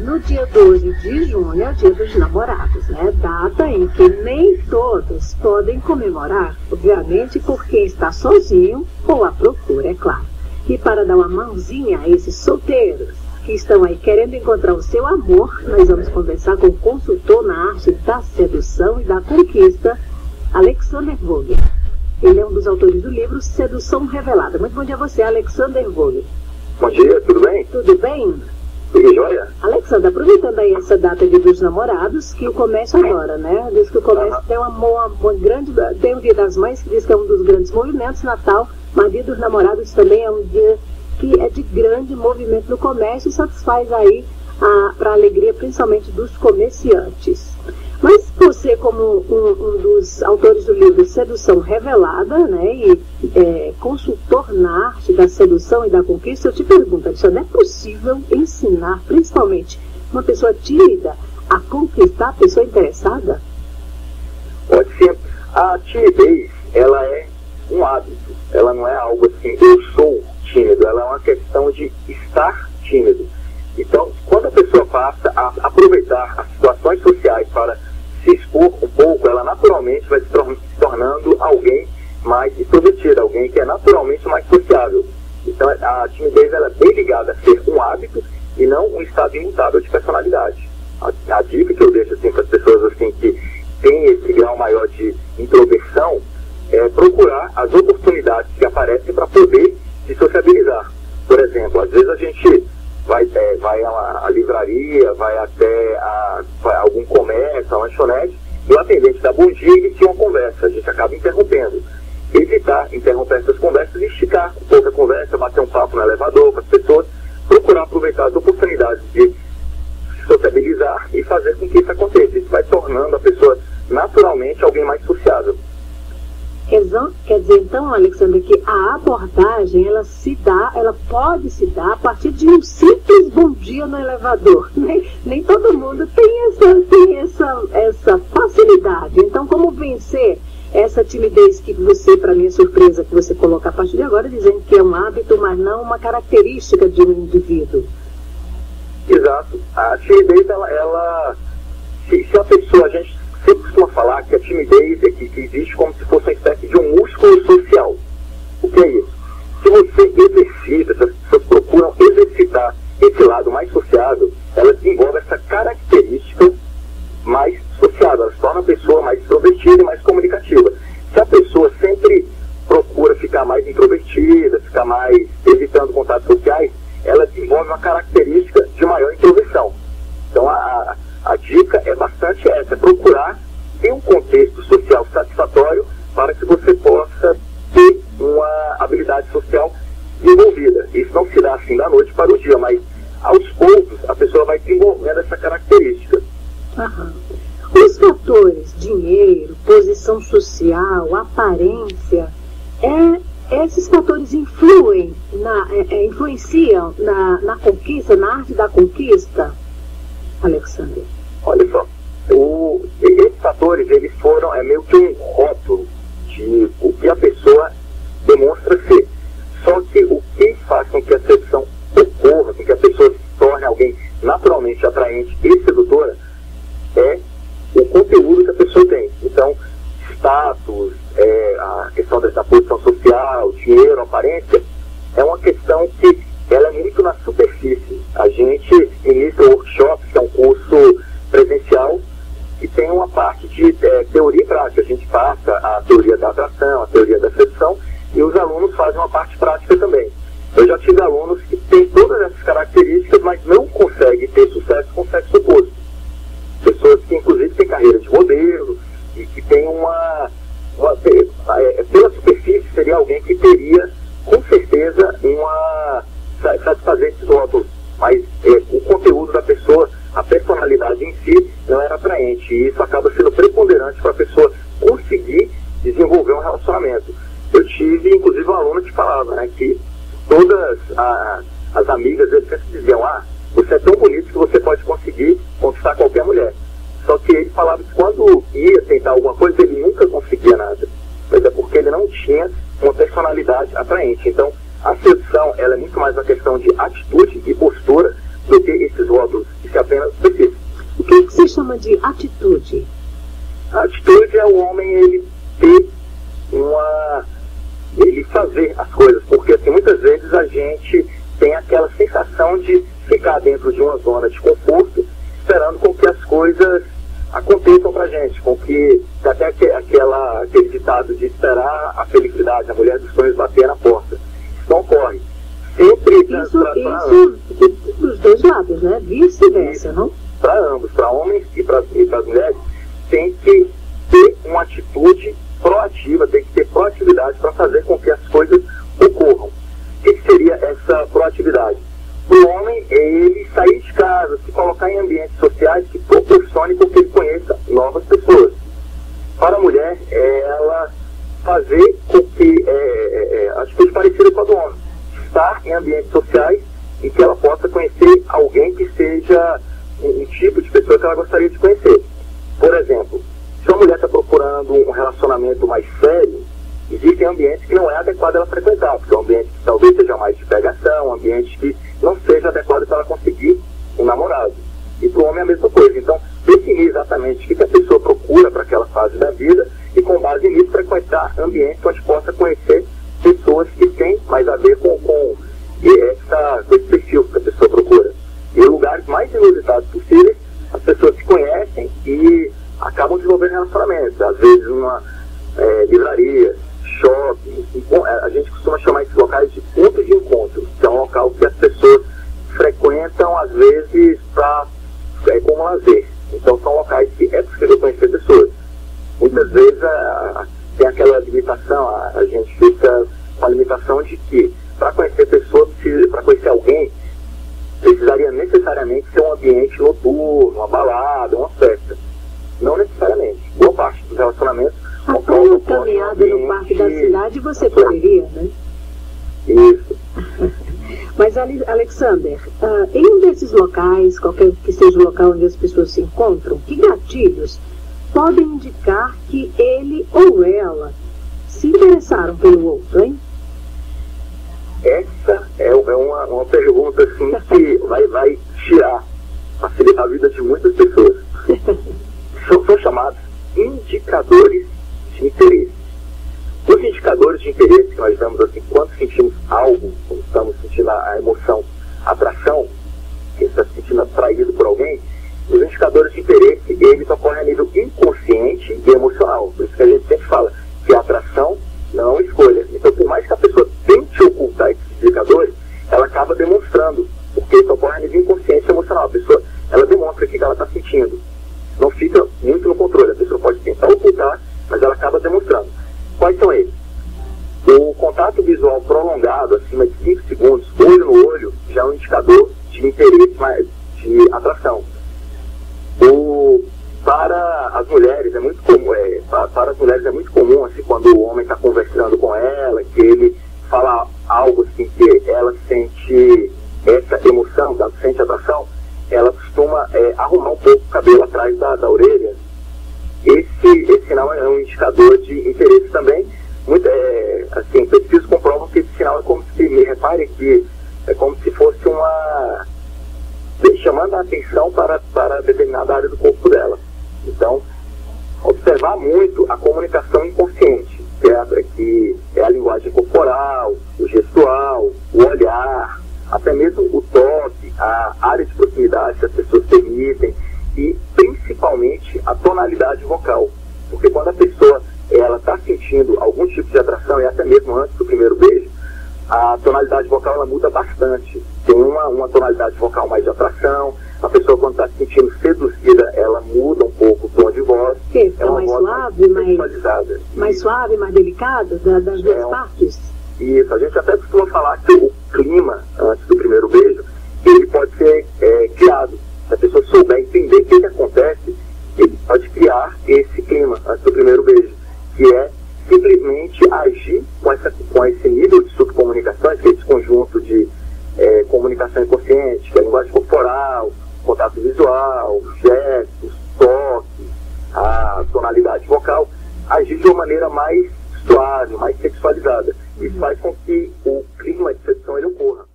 no dia 12 de junho é o Dia dos Namorados, né? Data em que nem todos podem comemorar, obviamente por quem está sozinho ou à procura, é claro. E para dar uma mãozinha a esses solteiros que estão aí querendo encontrar o seu amor, nós vamos conversar com o consultor na arte da sedução e da conquista, Alexander Vogel. Ele é um dos autores do livro Sedução Revelada. Muito bom dia a você, Alexander Vogel. Bom dia, tudo bem? Tudo bem? Tudo jóia? Alexander, aproveitando aí essa data de dos namorados, que o comércio agora, né? Diz que o comércio tem uma grande... Tem o Dia das Mães, que diz que é um dos grandes movimentos, Natal, mas Dia dos Namorados também é um dia que é de grande movimento no comércio e satisfaz aí para a alegria, principalmente dos comerciantes. Mas você, como um dos autores do livro Sedução Revelada, né, e consultor na arte da sedução e da conquista, eu te pergunto, Alexandre, é possível ensinar, principalmente, uma pessoa tímida a conquistar a pessoa interessada? Pode ser. A timidez, ela é um hábito. Ela não é algo assim, eu sou tímido. Ela é uma questão de estar tímido. Então, quando a pessoa passa a aproveitar as situações sociais para se expor um pouco, ela naturalmente vai se tornando alguém mais extrovertido, alguém que é naturalmente mais sociável. Então a timidez ela é bem ligada a ser um hábito e não um estado imutável de personalidade. A dica que eu deixo assim, para as pessoas assim, que têm esse grau maior de introversão é procurar as oportunidades que aparecem para poder se sociabilizar. Por exemplo, às vezes a gente vai à livraria, vai até algum comércio, a lanchonete, e o atendente dá bom dia e inicia uma conversa. A gente acaba interrompendo. Evitar interromper essas conversas e esticar um pouco a conversa, bater um papo no elevador com as pessoas, procurar aproveitar as oportunidades de se sociabilizar e fazer com que isso aconteça. Isso vai tornando a pessoa naturalmente alguém mais sociável. Quer dizer, então, Alexandre, que a abordagem, ela pode se dar a partir de um simples bom dia no elevador. Nem todo mundo tem essa facilidade. Então, como vencer essa timidez que você, para minha surpresa, que você coloca a partir de agora, dizendo que é um hábito, mas não uma característica de um indivíduo? Exato. A timidez, se a pessoa, a gente sempre costuma falar que a timidez é que existe como se fosse uma espécie de um músculo social. O que é isso? Se você exercita, se as pessoas procuram exercitar esse lado mais sociável, ela desenvolve essa característica mais sociável, ela se torna a pessoa mais extrovertida e mais comunicativa. Se a pessoa sempre procura ficar mais introvertida, ficar mais evitando contatos sociais, ela desenvolve uma característica de maior introversão. Então a dica é bastante essa, procurar ter um contexto social satisfatório para que você possa ter uma habilidade social desenvolvida. Isso não se dá assim da noite para o dia, mas aos poucos a pessoa vai desenvolvendo essa característica. Aham. Os fatores, dinheiro, posição social, aparência, esses fatores influenciam na conquista, na arte da conquista? Alexander. Olha só, esses fatores, eles foram, meio que um rótulo de o que a pessoa demonstra ser. Só que o que faz com que a sedução ocorra, com que a pessoa se torne alguém naturalmente atraente e sedutora, é o conteúdo que a pessoa tem. Então, status, a questão da posição social, dinheiro, aparência, é uma questão que ela é muito na superfície. A gente inicia workshops, que é um curso presencial, que tem uma parte de teoria e prática. A gente passa a teoria da atração, a teoria da sedução, e os alunos fazem uma parte prática também. Eu já tive alunos que têm todas essas características, mas não conseguem ter sucesso com o sexo oposto. Pessoas que, inclusive, têm carreira de modelo e que têm pela superfície, seria alguém que teria, com certeza, satisfazer esses rótulos, mas o conteúdo da pessoa, a personalidade em si, não era atraente, e isso acaba sendo preponderante para a pessoa conseguir desenvolver um relacionamento. Eu tive, inclusive, um aluno que falava, né, que todas as amigas dele sempre diziam, você é tão bonito que você pode conseguir conquistar qualquer mulher. Só que ele falava que quando ia tentar alguma coisa, ele nunca conseguia nada. Mas é porque ele não tinha uma personalidade atraente. Então, a sedução, ela é muito mais uma questão de atitude e postura do que esses rótulos que se apenas de atitude? A atitude é o homem, ele ter ele fazer as coisas, porque assim, muitas vezes a gente tem aquela sensação de ficar dentro de uma zona de conforto, esperando com que as coisas aconteçam pra gente, com que até aquele ditado de esperar a felicidade, a mulher dos sonhos bater na porta. Isso não ocorre. Sempre isso dos dois lados, né? Vice-versa, não? Para ambos, para homens e para as mulheres, tem que ter uma atitude proativa, tem que ter proatividade para fazer com que as coisas ocorram. O que seria essa proatividade? Para o homem, ele sair de casa, se colocar em ambientes sociais que proporcionem com que ele conheça novas pessoas. Para a mulher, ela fazer com que a atitude parecida com a do homem, estar em ambientes sociais em que ela possa conhecer alguém que seja um tipo de pessoa que ela gostaria de conhecer. Por exemplo, se uma mulher está procurando um relacionamento mais sério, existem ambientes que não é adequado ela frequentar, porque é um ambiente que talvez seja mais de pegação, um ambiente que não seja adequado para ela conseguir um namorado. E para o homem é a mesma coisa. Então, definir exatamente o que a pessoa procura para aquela fase da vida e, com base nisso, frequentar ambientes onde possa conhecer pessoas que têm mais a ver com esse perfil que a pessoa procura. E lugares mais inusitados possíveis, as pessoas se conhecem e acabam desenvolvendo relacionamentos. Às vezes uma livraria, shopping, a gente costuma chamar esses locais de ponto de encontro, que é um local que as pessoas frequentam, às vezes, como lazer. Então são locais que é possível conhecer pessoas. Muitas vezes tem aquela limitação, a gente fica com a limitação de que para conhecer pessoas, para conhecer alguém, precisaria necessariamente ser um ambiente noturno, uma balada, uma festa. Não necessariamente. Boa parte dos relacionamentos... Até uma caminhada no parque da cidade você poderia, né? Isso. Mas, Alexander, em um desses locais, qualquer que seja o local onde as pessoas se encontram, que gatilhos podem indicar que ele ou ela se interessaram pelo outro, hein? Essa é uma pergunta assim, que vai facilitar a vida de muitas pessoas. São chamados indicadores de interesse. Os indicadores de interesse que nós damos assim, quando sentimos algo, quando estamos sentindo a emoção, a atração, que está se sentindo atraído por alguém, os indicadores de interesse, eles ocorrem a nível inconsciente e emocional. Por isso que a gente sempre fala que a atração não é uma escolha. Então, por mais que a pessoa tente ocultar esses indicadores, ela acaba demonstrando, porque isso ocorre a nível inconsciente e emocional. A pessoa, ela demonstra o que ela está sentindo. Não fica muito no controle. A pessoa pode tentar ocultar, mas ela acaba demonstrando. Quais são eles? O contato visual prolongado, acima de 5 segundos, olho no olho, já é um indicador de interesse, de atração. Para as mulheres é muito comum, assim, quando o homem está conversando com ela, que ele fala algo assim, que ela sente essa emoção, ela sente atração, ela costuma arrumar um pouco o cabelo atrás da orelha. Esse sinal é um indicador de interesse também. Assim, pesquisas comprovam que esse sinal é como se, me repare que é como se fosse chamando a atenção para determinada área do corpo dela. Então, observar muito a comunicação inconsciente, que é a linguagem corporal, o gestual, o olhar, até mesmo o toque, a área de proximidade que as pessoas permitem e, principalmente, a tonalidade vocal. Porque quando a pessoa está sentindo algum tipo de atração, e até mesmo antes do primeiro beijo, a tonalidade vocal ela muda bastante. Tem uma tonalidade vocal mais de atração. A pessoa, quando está se sentindo seduzida, ela muda um pouco o tom de voz. É uma mais voz suave, mais suave, mais delicado, das duas partes? Isso. A gente até costuma falar que o clima, antes do primeiro beijo, ele pode ser criado. Se a pessoa souber entender o que acontece, ele pode criar esse clima antes do primeiro beijo, que é simplesmente agir com esse nível de subcomunicação, esse conjunto de comunicação inconsciente, que é a linguagem corporal, contato visual, gestos, toque, a tonalidade vocal, agir de uma maneira mais suave, mais sexualizada. Isso faz com que o clima de sedução ele ocorra.